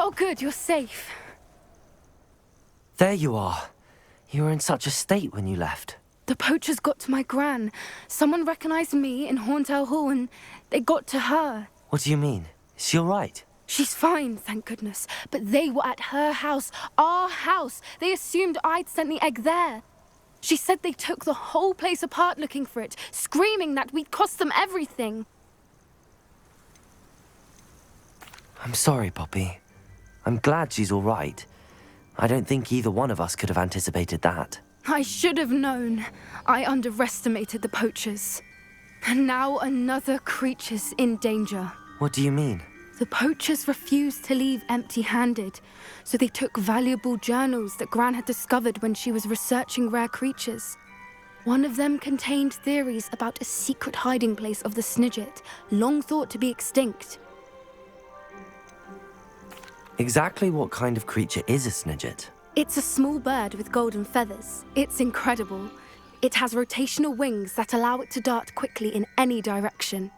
Oh good, you're safe. There you are. You were in such a state when you left. The poachers got to my gran. Someone recognized me in Hauntel Hall and they got to her. What do you mean? Is she all right? She's fine, thank goodness. But they were at her house, our house. They assumed I'd sent the egg there. She said they took the whole place apart looking for it, screaming that we'd cost them everything. I'm sorry, Poppy. I'm glad she's all right. I don't think either one of us could have anticipated that. I should have known. I underestimated the poachers. And now another creature's in danger. What do you mean? The poachers refused to leave empty-handed, so they took valuable journals that Gran had discovered when she was researching rare creatures. One of them contained theories about a secret hiding place of the Snidget, long thought to be extinct. Exactly what kind of creature is a Snidget? It's a small bird with golden feathers. It's incredible. It has rotational wings that allow it to dart quickly in any direction.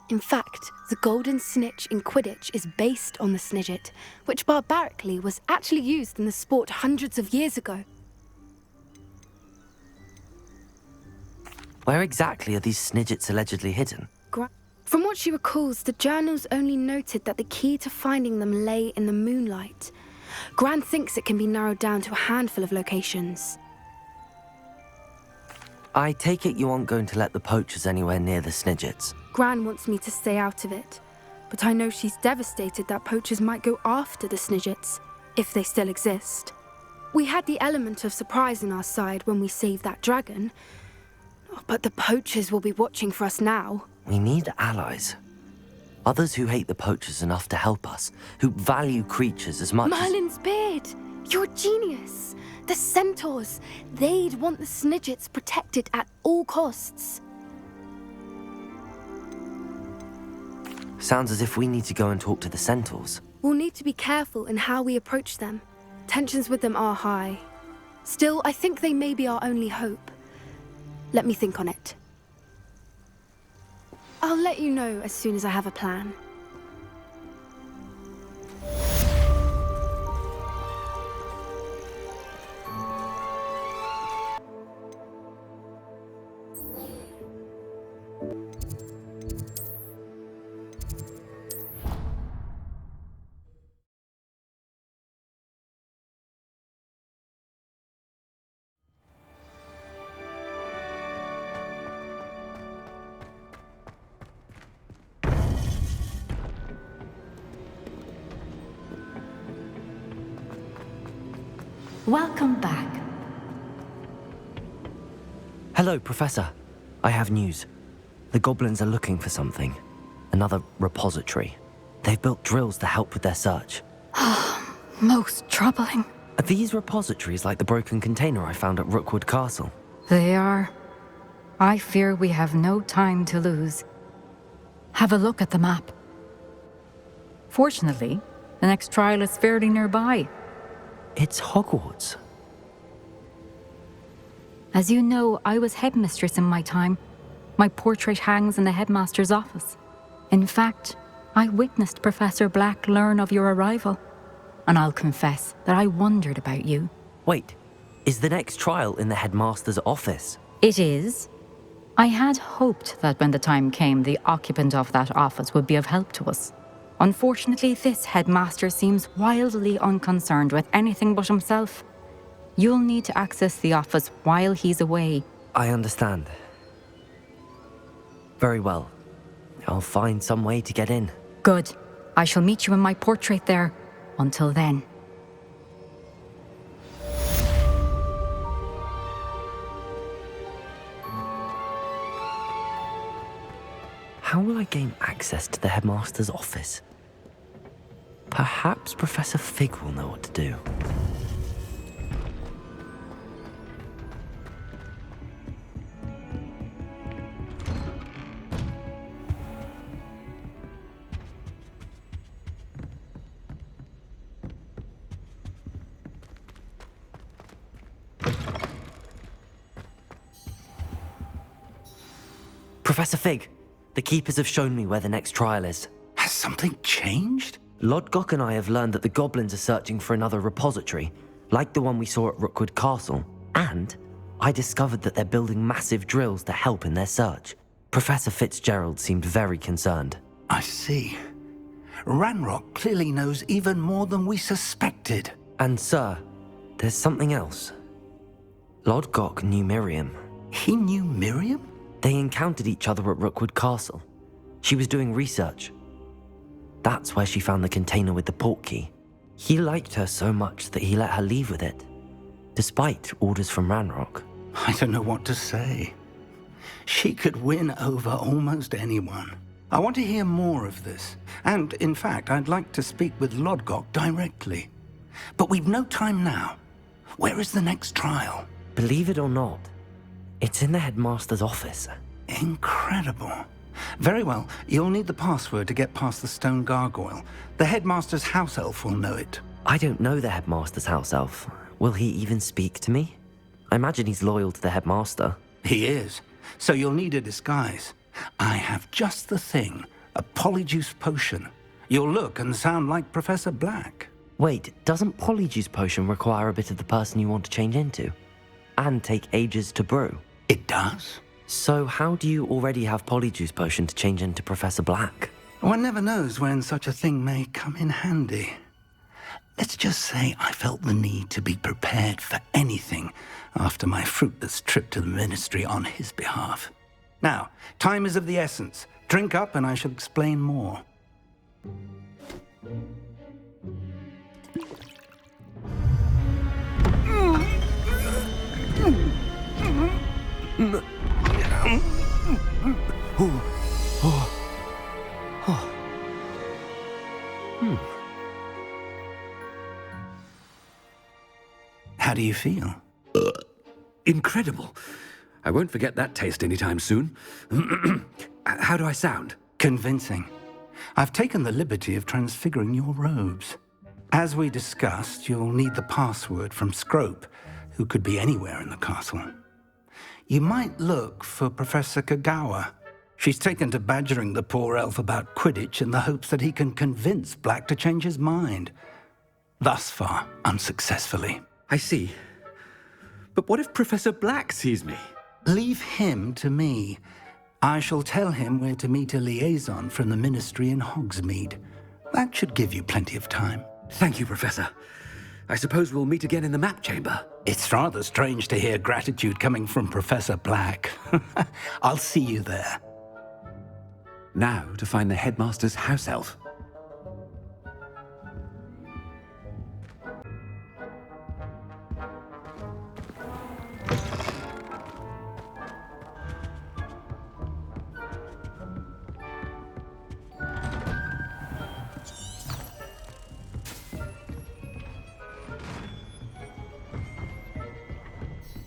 In fact, the golden snitch in Quidditch is based on the Snidget, which barbarically was actually used in the sport hundreds of years ago. Where exactly are these Snidgets allegedly hidden? From what she recalls, the journals only noted that the key to finding them lay in the moonlight. Gran thinks it can be narrowed down to a handful of locations. I take it you aren't going to let the poachers anywhere near the Snidgets. Gran wants me to stay out of it, but I know she's devastated that poachers might go after the Snidgets, if they still exist. We had the element of surprise on our side when we saved that dragon, but the poachers will be watching for us now. We need allies. Others who hate the poachers enough to help us, who value creatures as much Merlin's beard! You're a genius! The centaurs! They'd want the Snidgets protected at all costs. Sounds as if we need to go and talk to the centaurs. We'll need to be careful in how we approach them. Tensions with them are high. Still, I think they may be our only hope. Let me think on it. I'll let you know as soon as I have a plan. Welcome back. Hello, Professor. I have news. The goblins are looking for something. Another repository. They've built drills to help with their search. Most troubling. Are these repositories like the broken container I found at Rookwood Castle? They are. I fear we have no time to lose. Have a look at the map. Fortunately, the next trial is fairly nearby. It's Hogwarts. As you know, I was headmistress in my time. My portrait hangs in the headmaster's office. In fact, I witnessed Professor Black learn of your arrival. And I'll confess that I wondered about you. Wait, is the next trial in the headmaster's office? It is. I had hoped that when the time came, the occupant of that office would be of help to us. Unfortunately, this headmaster seems wildly unconcerned with anything but himself. You'll need to access the office while he's away. I understand. Very well. I'll find some way to get in. Good. I shall meet you in my portrait there. Until then. How will I gain access to the headmaster's office? Perhaps Professor Fig will know what to do. Professor Fig, the keepers have shown me where the next trial is. Has something changed? Lodgok and I have learned that the goblins are searching for another repository, like the one we saw at Rookwood Castle. And I discovered that they're building massive drills to help in their search. Professor Fitzgerald seemed very concerned. I see. Ranrock clearly knows even more than we suspected. And sir, there's something else. Lodgok knew Miriam. He knew Miriam? They encountered each other at Rookwood Castle. She was doing research. That's where she found the container with the portkey. He liked her so much that he let her leave with it, despite orders from Ranrock. I don't know what to say. She could win over almost anyone. I want to hear more of this. And, in fact, I'd like to speak with Lodgok directly. But we've no time now. Where is the next trial? Believe it or not, it's in the headmaster's office. Incredible. Very well. You'll need the password to get past the stone gargoyle. The headmaster's house elf will know it. I don't know the headmaster's house elf. Will he even speak to me? I imagine he's loyal to the headmaster. He is. So you'll need a disguise. I have just the thing. A polyjuice potion. You'll look and sound like Professor Black. Wait, doesn't Polyjuice Potion require a bit of the person you want to change into? And take ages to brew? It does? So how do you already have Polyjuice Potion to change into Professor Black? One never knows when such a thing may come in handy. Let's just say I felt the need to be prepared for anything after my fruitless trip to the Ministry on his behalf. Now, time is of the essence. Drink up and I shall explain more. How do you feel? Incredible. I won't forget that taste anytime soon. How do I sound? Convincing. I've taken the liberty of transfiguring your robes. As we discussed, you'll need the password from Scrope, who could be anywhere in the castle. You might look for Professor Kagawa. She's taken to badgering the poor elf about Quidditch in the hopes that he can convince Black to change his mind. Thus far, unsuccessfully. I see. But what if Professor Black sees me? Leave him to me. I shall tell him where to meet a liaison from the Ministry in Hogsmeade. That should give you plenty of time. Thank you, Professor. I suppose we'll meet again in the map chamber. It's rather strange to hear gratitude coming from Professor Black. I'll see you there. Now to find the headmaster's house elf.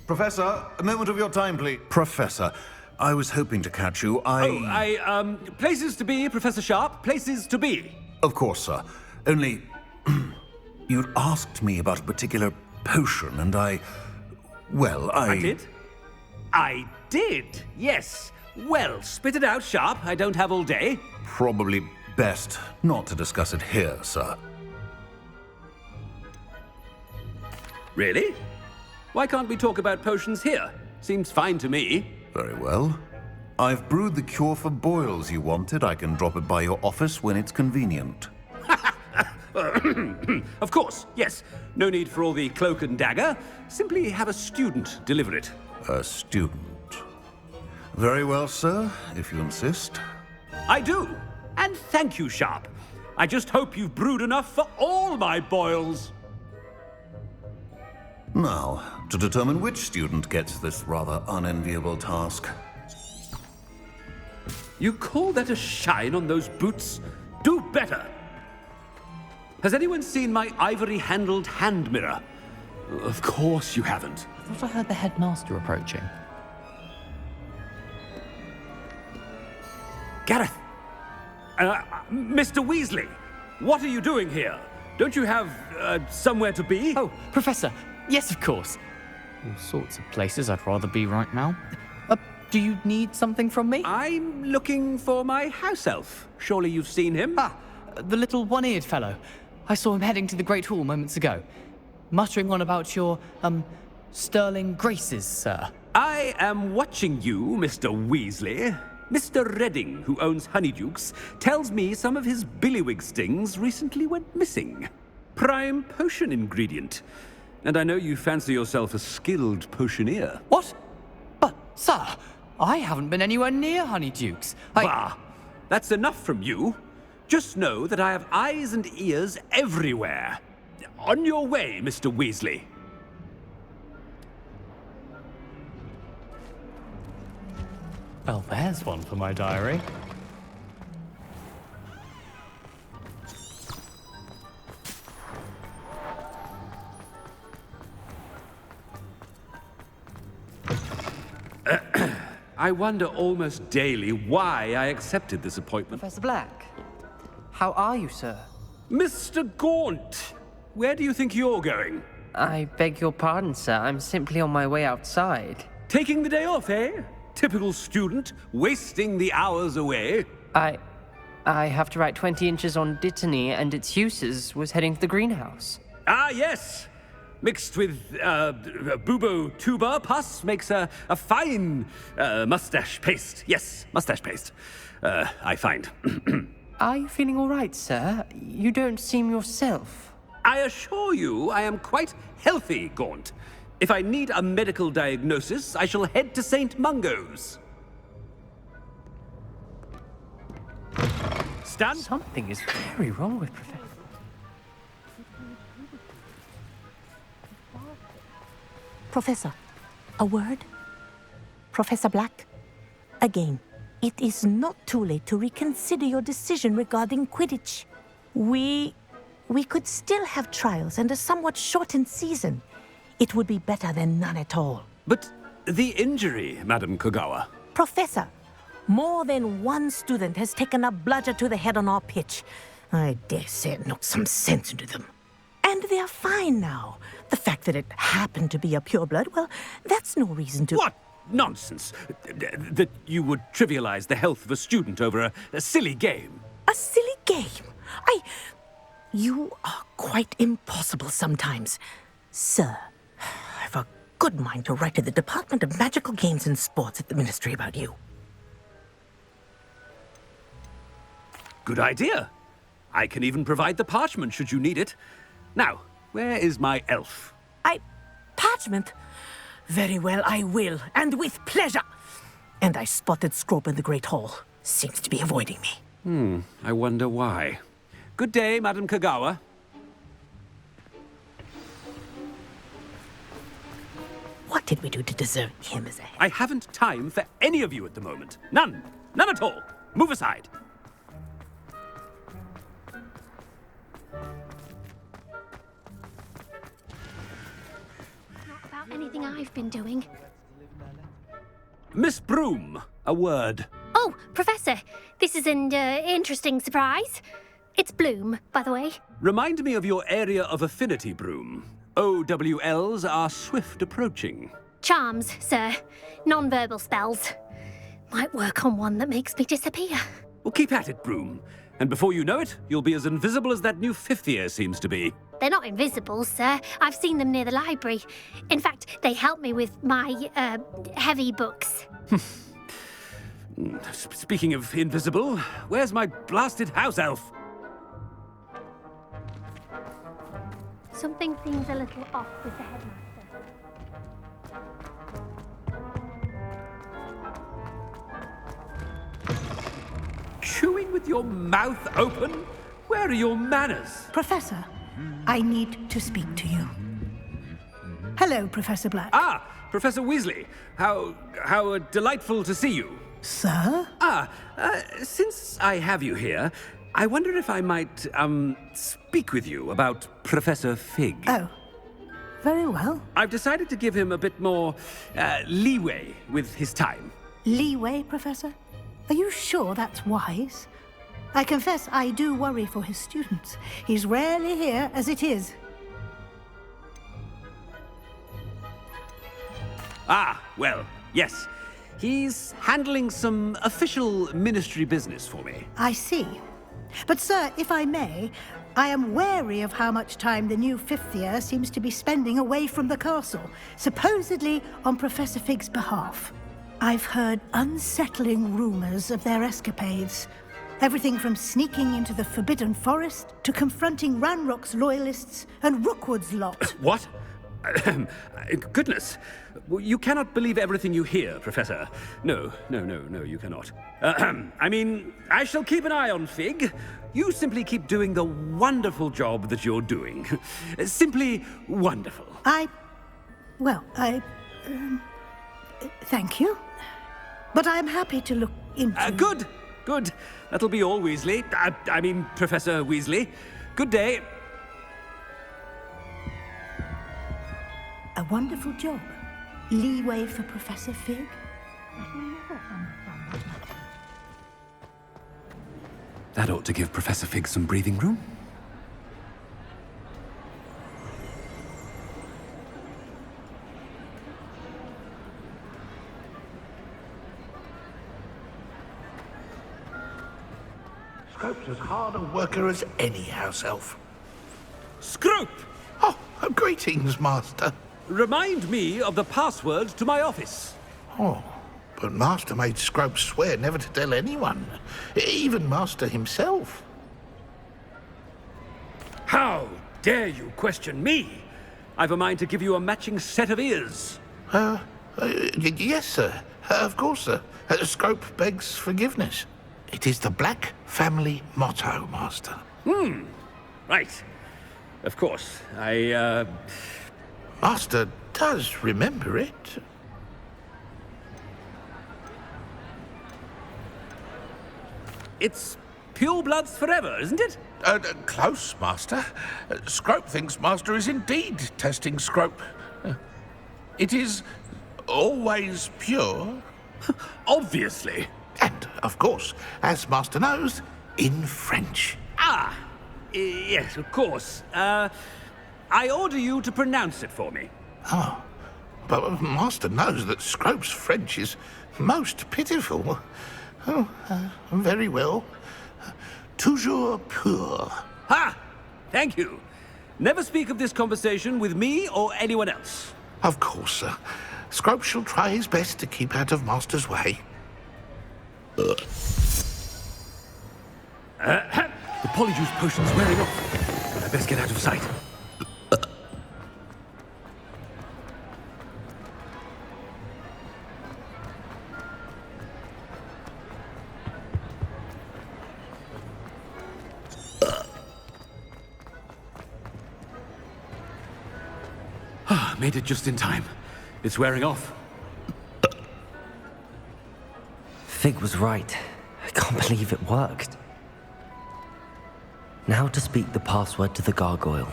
Professor, a moment of your time, please. Professor, I was hoping to catch you. Places to be, Professor Sharp, places to be. Of course, sir. Only, you'd asked me about a particular potion, and I did? I did, yes. Well, spit it out, Sharp. I don't have all day. Probably best not to discuss it here, sir. Really? Why can't we talk about potions here? Seems fine to me. Very well. I've brewed the cure for boils you wanted. I can drop it by your office when it's convenient. Of course, yes. No need for all the cloak and dagger. Simply have a student deliver it. A student. Very well, sir, if you insist. I do. And thank you, Sharp. I just hope you've brewed enough for all my boils. Now, to determine which student gets this rather unenviable task. You call that a shine on those boots? Do better! Has anyone seen my ivory-handled hand mirror? Of course you haven't. I thought I heard the headmaster approaching. Gareth! Mr. Weasley! What are you doing here? Don't you have, somewhere to be? Oh, Professor! Yes, of course. All sorts of places I'd rather be right now. Do you need something from me? I'm looking for my house elf. Surely you've seen him? the little one-eared fellow. I saw him heading to the Great Hall moments ago, muttering on about your, sterling graces, sir. I am watching you, Mr. Weasley. Mr. Redding, who owns Honeydukes, tells me some of his billywig stings recently went missing. Prime potion ingredient. And I know you fancy yourself a skilled potioneer. What? But, sir, I haven't been anywhere near Honeydukes. Bah! That's enough from you. Just know that I have eyes and ears everywhere. On your way, Mr. Weasley. Well, there's one for my diary. I wonder almost daily why I accepted this appointment. Professor Black, how are you, sir? Mr. Gaunt, where do you think you're going? I beg your pardon, sir. I'm simply on my way outside. Taking the day off, eh? Typical student, wasting the hours away. I have to write 20 inches on Dittany and its uses. Was heading to the greenhouse. Ah, yes. Mixed with bubo tuber pus makes a fine mustache paste. Yes, mustache paste. I find. Are you feeling all right, sir? You don't seem yourself. I assure you I am quite healthy, Gaunt. If I need a medical diagnosis, I shall head to St. Mungo's. Stand. Something is very wrong with Professor. Professor, a word? Professor Black, again, it is not too late to reconsider your decision regarding Quidditch. We could still have trials and a somewhat shortened season. It would be better than none at all. But the injury, Madam Kogawa. Professor, more than one student has taken a bludger to the head on our pitch. I dare say it knocked some sense into them. And they're fine now. The fact that it happened to be a pureblood, well, that's no reason to... What nonsense! That you would trivialize the health of a student over a silly game. A silly game? You are quite impossible sometimes. Sir, I've a good mind to write to the Department of Magical Games and Sports at the Ministry about you. Good idea. I can even provide the parchment should you need it. Now, where is my elf? Parchment? Very well, I will, and with pleasure. And I spotted Scrope in the Great Hall. Seems to be avoiding me. I wonder why. Good day, Madam Kogawa. What did we do to deserve him as a head? I haven't time for any of you at the moment. None. None at all. Move aside. Anything I've been doing. Miss Broom, a word. Oh, Professor, this is an interesting surprise. It's Bloom, by the way. Remind me of your area of affinity, Broom. OWLs are swift approaching. Charms, sir. Non-verbal spells. Might work on one that makes me disappear. Well, keep at it, Broom. And before you know it, you'll be as invisible as that new fifth year seems to be. They're not invisible, sir. I've seen them near the library. In fact, they help me with my, heavy books. Speaking of invisible, where's my blasted house elf? Something seems a little off with the headmaster. Chewing with your mouth open? Where are your manners? Professor, I need to speak to you. Hello, Professor Black. Ah, Professor Weasley. How delightful to see you. Sir? Since I have you here, I wonder if I might, speak with you about Professor Fig. Oh, very well. I've decided to give him a bit more, leeway with his time. Leeway, Professor? Are you sure that's wise? I confess I do worry for his students. He's rarely here as it is. Ah, well, yes. He's handling some official ministry business for me. I see. But, sir, if I may, I am wary of how much time the new fifth year seems to be spending away from the castle, supposedly on Professor Fig's behalf. I've heard unsettling rumors of their escapades. Everything from sneaking into the Forbidden Forest to confronting Ranrock's loyalists and Rookwood's lot. What? Goodness. You cannot believe everything you hear, Professor. No, you cannot. I mean, I shall keep an eye on Fig. You simply keep doing the wonderful job that you're doing. Simply wonderful. Thank you. But I'm happy to look into... Good. That'll be all, Weasley. I mean, Professor Weasley. Good day. A wonderful job. Leeway for Professor Fig? That ought to give Professor Fig some breathing room. Scrope's as hard a worker as any house elf. Scrope! Oh, greetings, Master. Remind me of the password to my office. Oh, but Master made Scrope swear never to tell anyone, even Master himself. How dare you question me? I've a mind to give you a matching set of ears. Yes, sir. Of course, sir. Scrope begs forgiveness. It is the Black family motto, Master. Right. Of course. Master does remember it. It's pure bloods forever, isn't it? Close, Master. Scrope thinks Master is indeed testing Scrope. It is always pure. Obviously. And, of course, as Master knows, in French. Yes, of course. I order you to pronounce it for me. Oh, but Master knows that Scrope's French is most pitiful. Oh, very well. Toujours pur. Ha! Thank you. Never speak of this conversation with me or anyone else. Of course, sir. Scrope shall try his best to keep out of Master's way. The polyjuice potion's wearing off. I best get out of sight. Made it just in time. It's wearing off. Fig was right. I can't believe it worked. Now to speak the password to the gargoyle.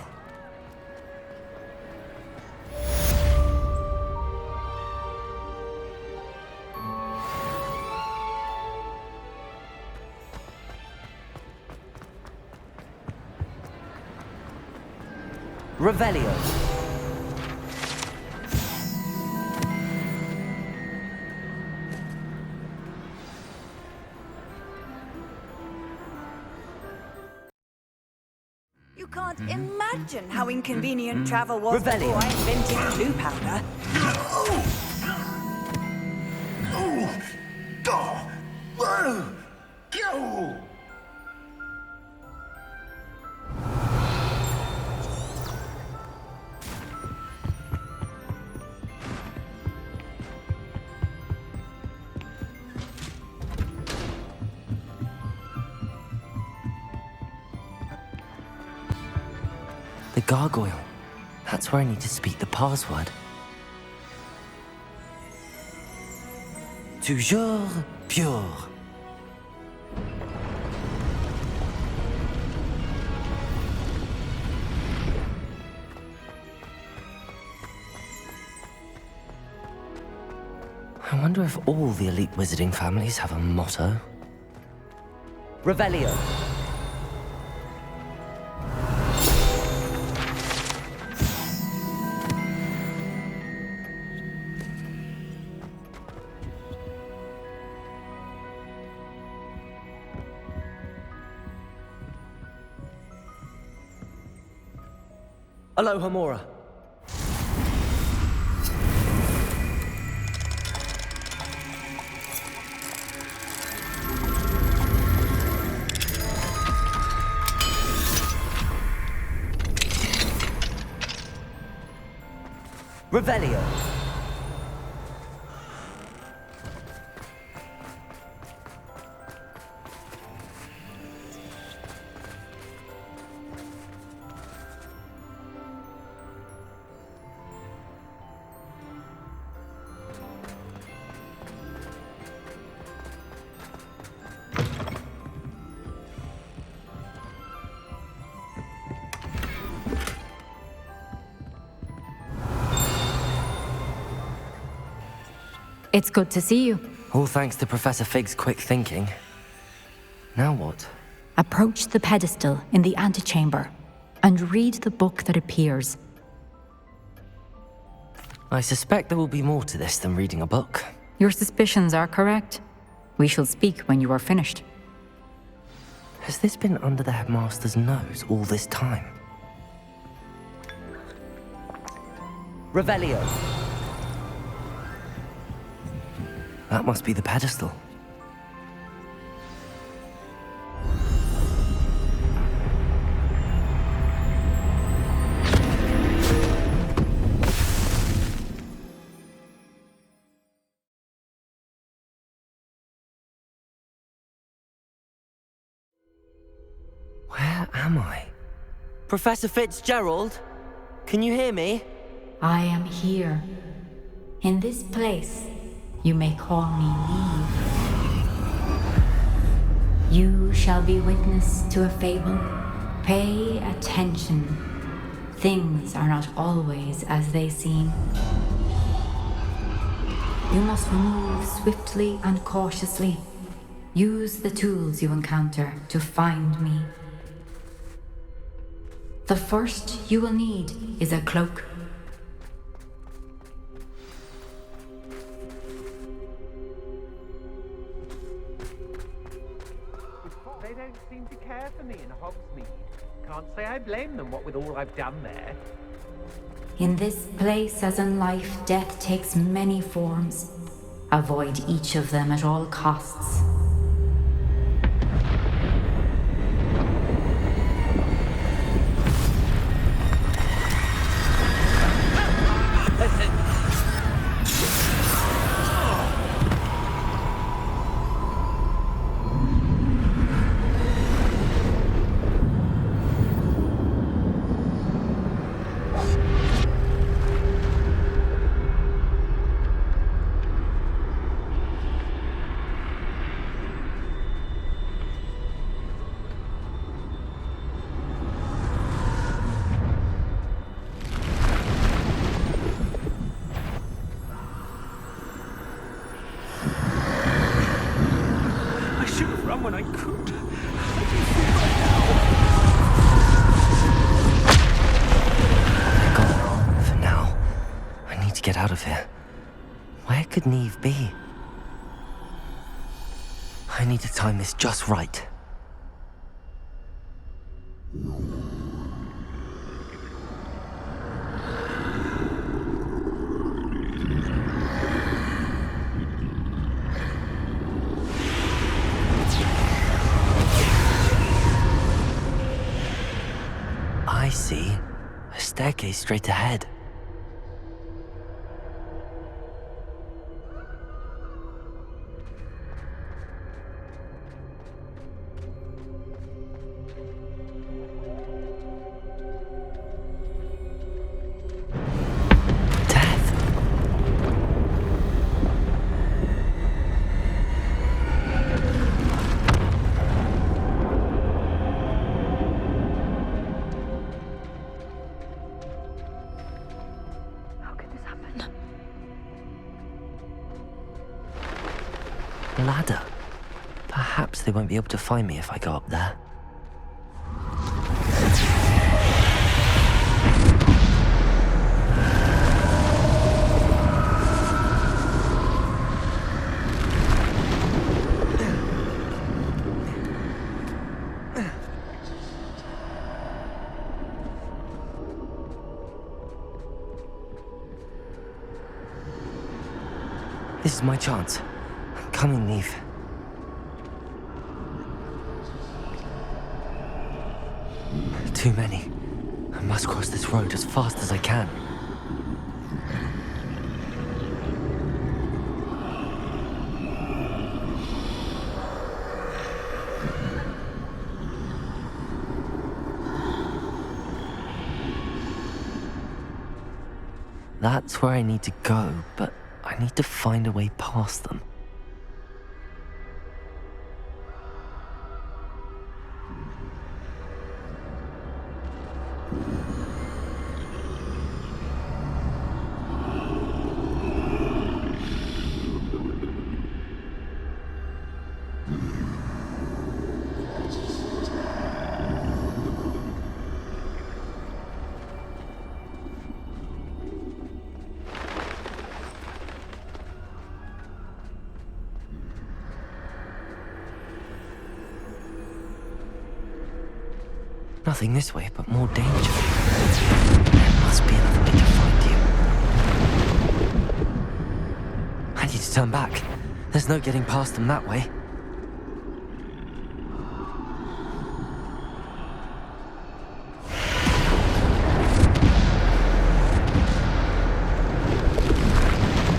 Revelio. You can't imagine how inconvenient travel was before I invented glue powder. The gargoyle. That's where I need to speak the password. Toujours pure. I wonder if all the elite wizarding families have a motto. Revelio. Aloha Mora. Revelio. It's good to see you. All thanks to Professor Fig's quick thinking. Now what? Approach the pedestal in the antechamber and read the book that appears. I suspect there will be more to this than reading a book. Your suspicions are correct. We shall speak when you are finished. Has this been under the headmaster's nose all this time? Revelio. That must be the pedestal. Where am I? Professor Fitzgerald? Can you hear me? I am here. In this place, you may call me Neve. You shall be witness to a fable. Pay attention. Things are not always as they seem. You must move swiftly and cautiously. Use the tools you encounter to find me. The first you will need is a cloak. They don't seem to care for me in Hogsmeade. Can't say I blame them, what with all I've done there. In this place, as in life, death takes many forms. Avoid each of them at all costs. When I could. They're gone. For now. I need to get out of here. Where could Neve be? I need to time this just right. I see. A staircase straight ahead. Ladder. Perhaps they won't be able to find me if I go up there. This is my chance. Come in, Neve. Too many. I must cross this road as fast as I can. That's where I need to go, but I need to find a way past them. Nothing this way, but more danger. There must be another way to find you. I need to turn back. There's no getting past them that way.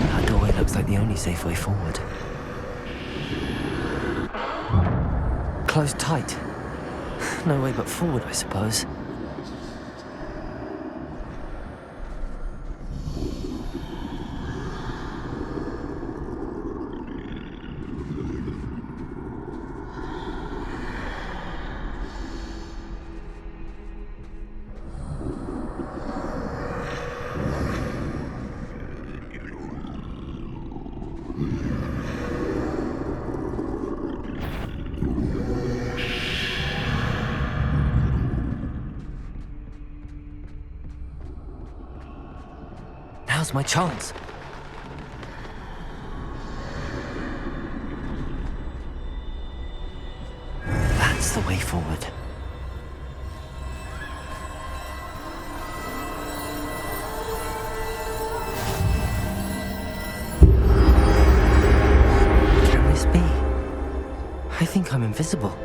That doorway looks like the only safe way forward. Closed tight. No way but forward, I suppose. Now's my chance. That's the way forward. Can this be? I think I'm invisible.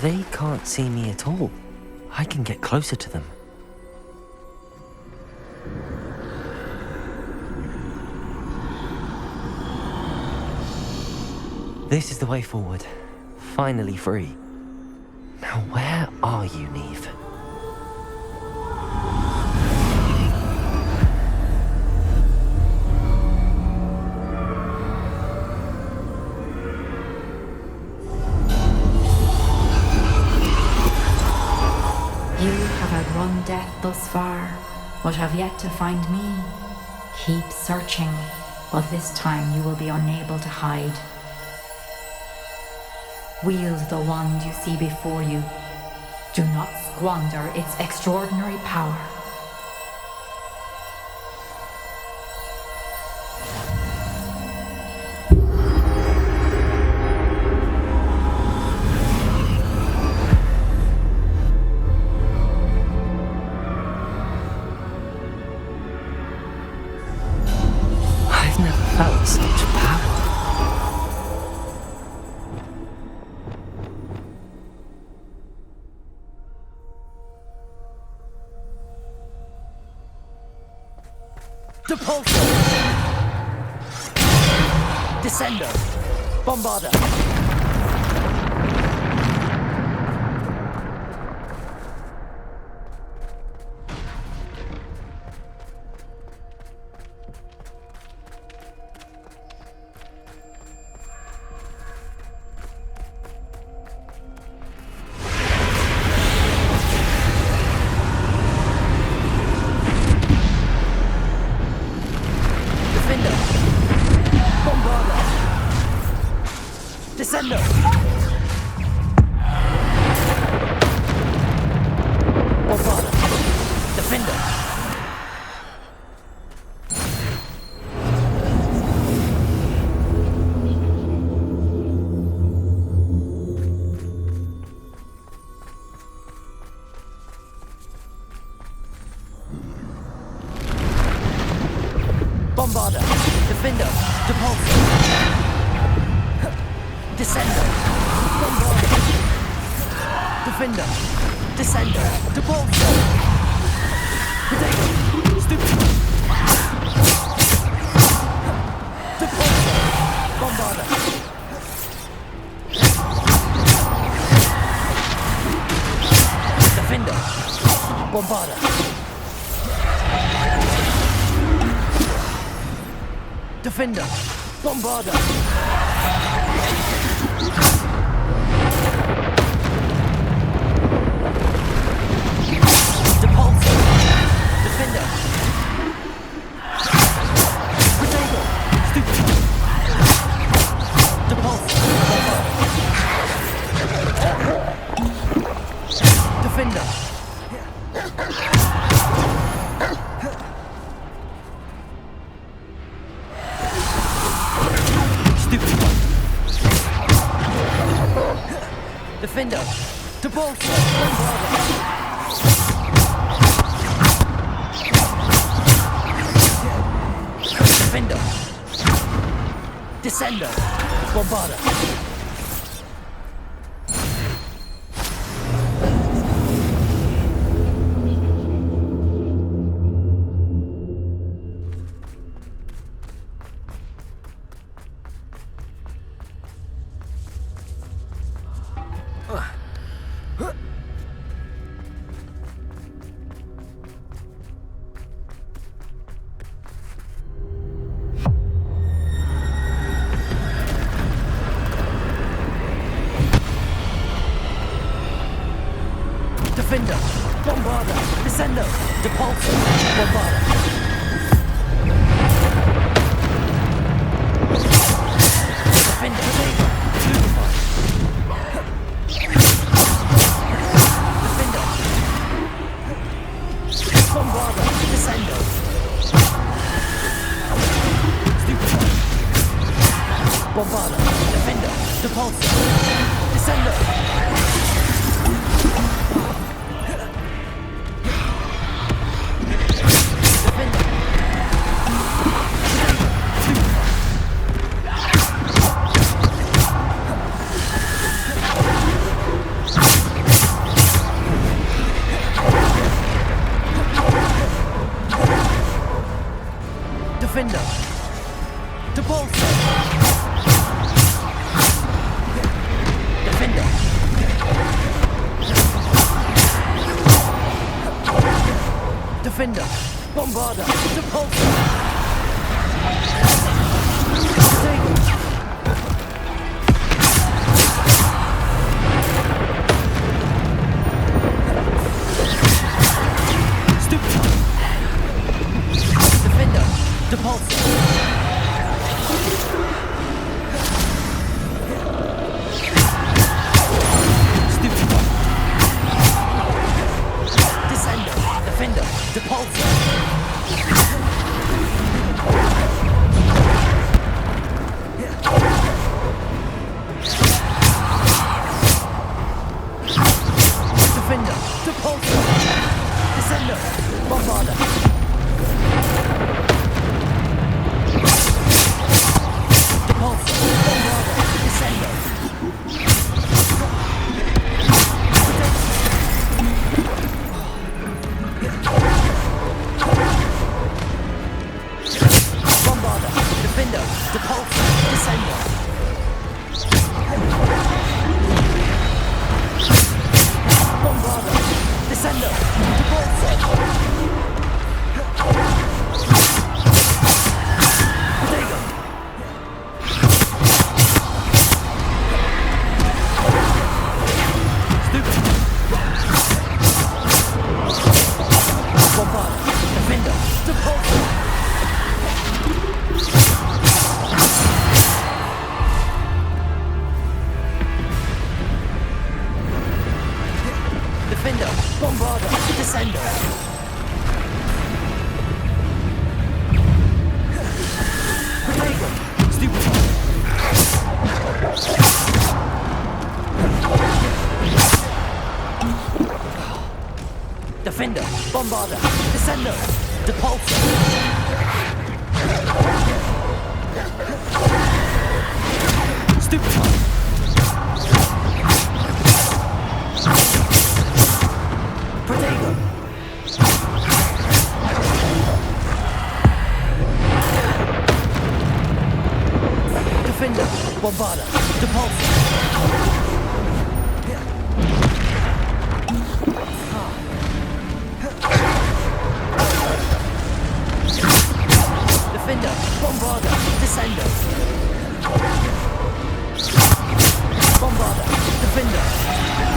They can't see me at all. I can get closer to them. This is the way forward. Finally free. Now where are you, Neve? You have outrun death thus far, but have yet to find me. Keep searching, but this time you will be unable to hide. Wield the wand you see before you. Do not squander its extraordinary power. I've never felt such power. Depulso! Descendo! Bombarda! Bombarder. Defender. Depulsor. Descender. Bombarder. Defender. Descender. Depulsor. Potato. Stupid. Depulsor. Bombarder. Defender. Bombarder. Defender. Bombarder. Depulsor. Defender. Potato. Stupid. Depulsor. Defender. Stupid. Defender. Depulsor. Defender. Descender. Bombarder. Defender, Bombarder, Descender, Depulsor, Bombarder. Defender, Stupefy. Defender. Bombarder, Descender. Stupefy. Bombarder, Defender, Depulsor, Descender. Defender. Depulsor. Defender. Defender. Bombarder. Depulsor. Diagon. Stupid. Defender. Depulsor. Stupid. Descender. Defender. Depulsor. Defender. Depulsor. Descender. Bombarder. Defender, Bombarder, Descender, Depulsor. Stupefy! Protego! Defender! Bombarda! Depulsor! Defender! Bombarda! Descendo! Bombarda! Defender!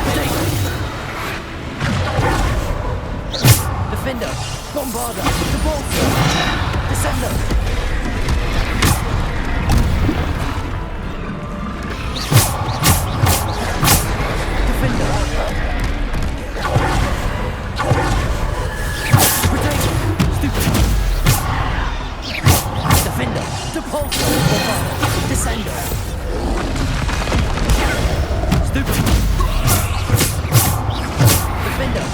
Protego! Defender! Bombarda! Depulsor! Descendo! Defender! Protego! Stupid! Defender! Depulsor! Bombarda! Descendo! Stupid! Defender!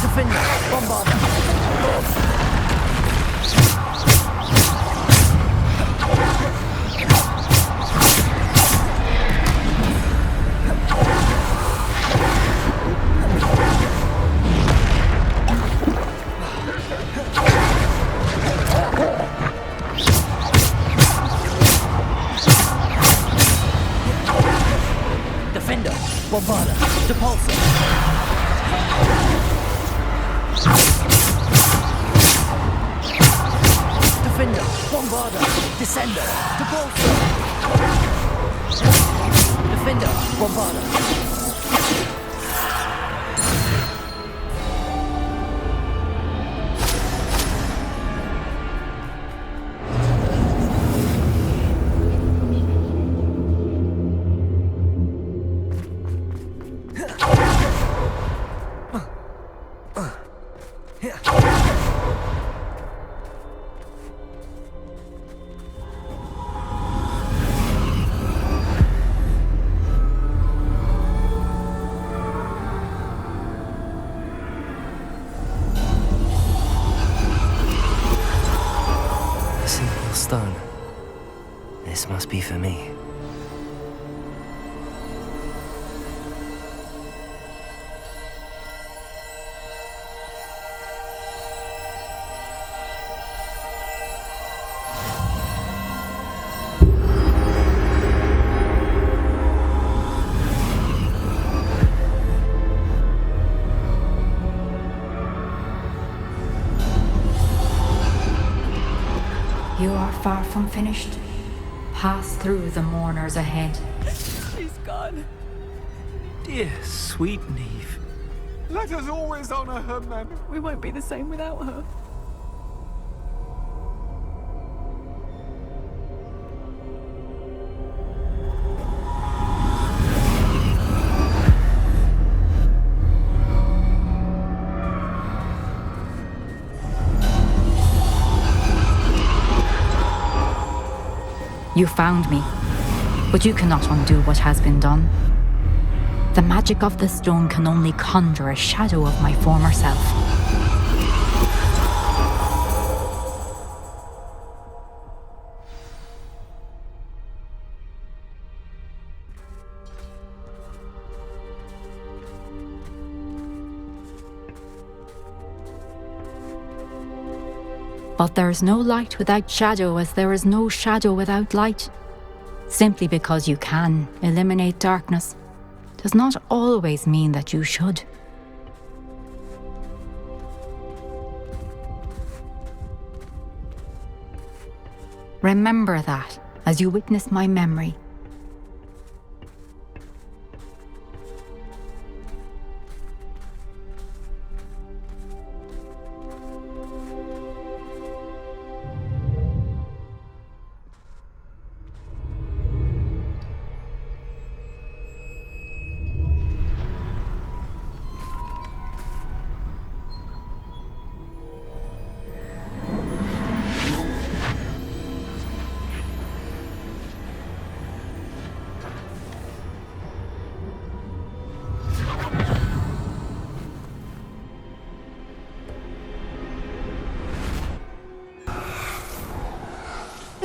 Defender! Bombarda! Defender! Bombarda! Depulsor! Defender! Bombarda! Descendo! Depulsor! Defender! Bombarda! Stone. This must be for me. You are far from finished. Pass through the mourners ahead. She's gone. Dear, sweet Neve. Let us always honor her memory. We won't be the same without her. You found me, but you cannot undo what has been done. The magic of the stone can only conjure a shadow of my former self. But there is no light without shadow, as there is no shadow without light. Simply because you can eliminate darkness does not always mean that you should. Remember that as you witness my memory.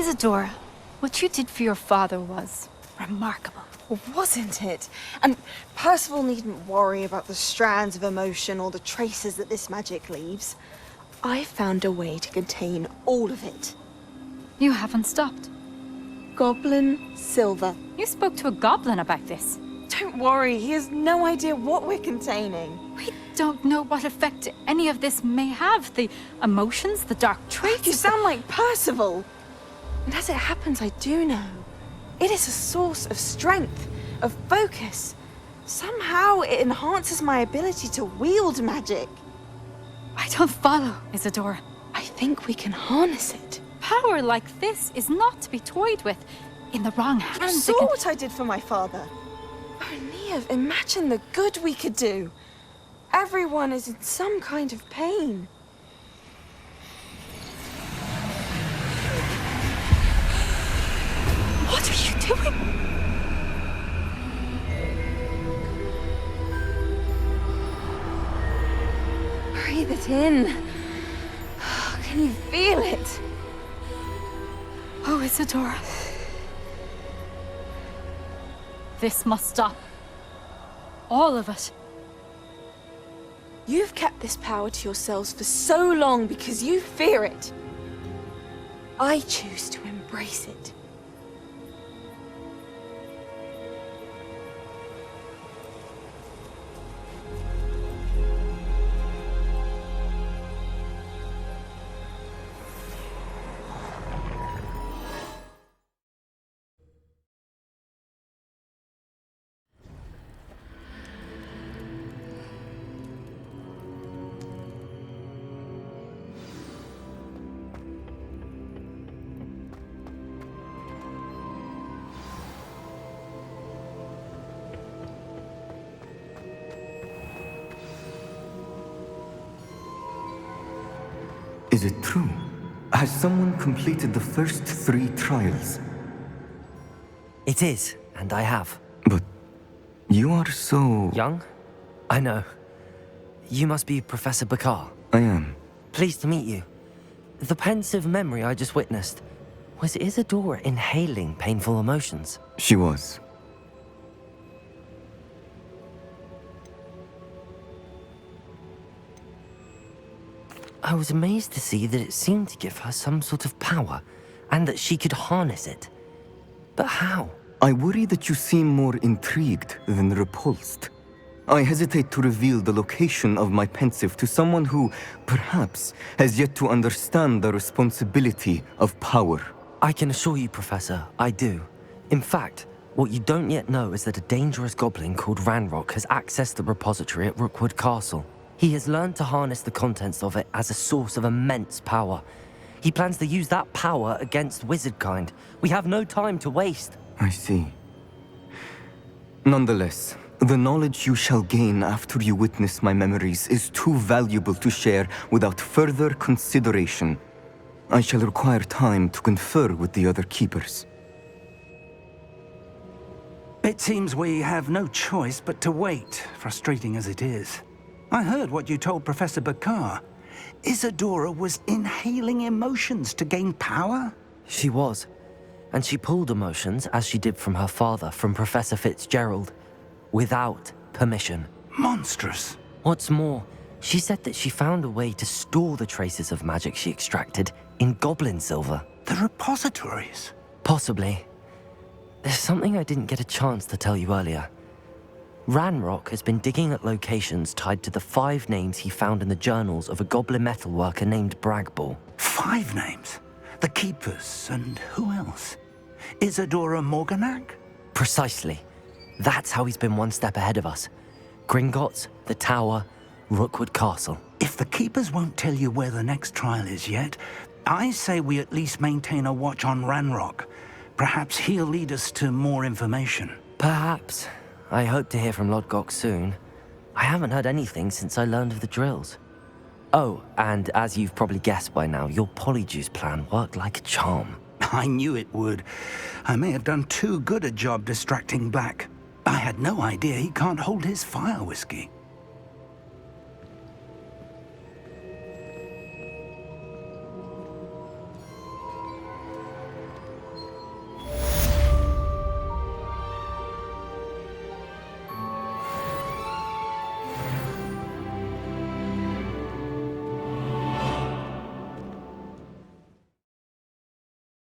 Isadora, what you did for your father was remarkable. Wasn't it? And Percival needn't worry about the strands of emotion or the traces that this magic leaves. I found a way to contain all of it. You haven't stopped. Goblin silver. You spoke to a goblin about this. Don't worry, he has no idea what we're containing. We don't know what effect any of this may have. The emotions, the dark traits. You sound like Percival. And as it happens, I do know. It is a source of strength, of focus. Somehow it enhances my ability to wield magic. I don't follow, Isadora. I think we can harness it. Power like this is not to be toyed with. In the wrong You hands, saw what I did for my father. Oh, Neve, imagine the good we could do. Everyone is in some kind of pain. What are you doing? Breathe it in. Can you feel it? Oh, Isadora. This must stop. All of it. You've kept this power to yourselves for so long because you fear it. I choose to embrace it. Is it true? Has someone completed the first 3 trials? It is, and I have. But you are so... Young? I know. You must be Professor Bakar. I am. Pleased to meet you. The pensive memory I just witnessed, was Isadora inhaling painful emotions? She was. I was amazed to see that it seemed to give her some sort of power, and that she could harness it. But how? I worry that you seem more intrigued than repulsed. I hesitate to reveal the location of my pensive to someone who, perhaps, has yet to understand the responsibility of power. I can assure you, Professor, I do. In fact, what you don't yet know is that a dangerous goblin called Ranrock has accessed the repository at Rookwood Castle. He has learned to harness the contents of it as a source of immense power. He plans to use that power against wizardkind. We have no time to waste. I see. Nonetheless, the knowledge you shall gain after you witness my memories is too valuable to share without further consideration. I shall require time to confer with the other keepers. It seems we have no choice but to wait, frustrating as it is. I heard what you told Professor Bakar. Isadora was inhaling emotions to gain power? She was. And she pulled emotions, as she did from her father, from Professor Fitzgerald, without permission. Monstrous. What's more, she said that she found a way to store the traces of magic she extracted in goblin silver. The repositories? Possibly. There's something I didn't get a chance to tell you earlier. Ranrock has been digging at locations tied to the 5 names he found in the journals of a goblin metalworker named Bragball. 5 names? The Keepers, and who else? Isadora Morganac? Precisely. That's how he's been one step ahead of us. Gringotts, the Tower, Rookwood Castle. If the Keepers won't tell you where the next trial is yet, I say we at least maintain a watch on Ranrock. Perhaps he'll lead us to more information. Perhaps. I hope to hear from Lodgok soon. I haven't heard anything since I learned of the drills. Oh, and as you've probably guessed by now, your polyjuice plan worked like a charm. I knew it would. I may have done too good a job distracting Black. I had no idea he can't hold his fire whiskey.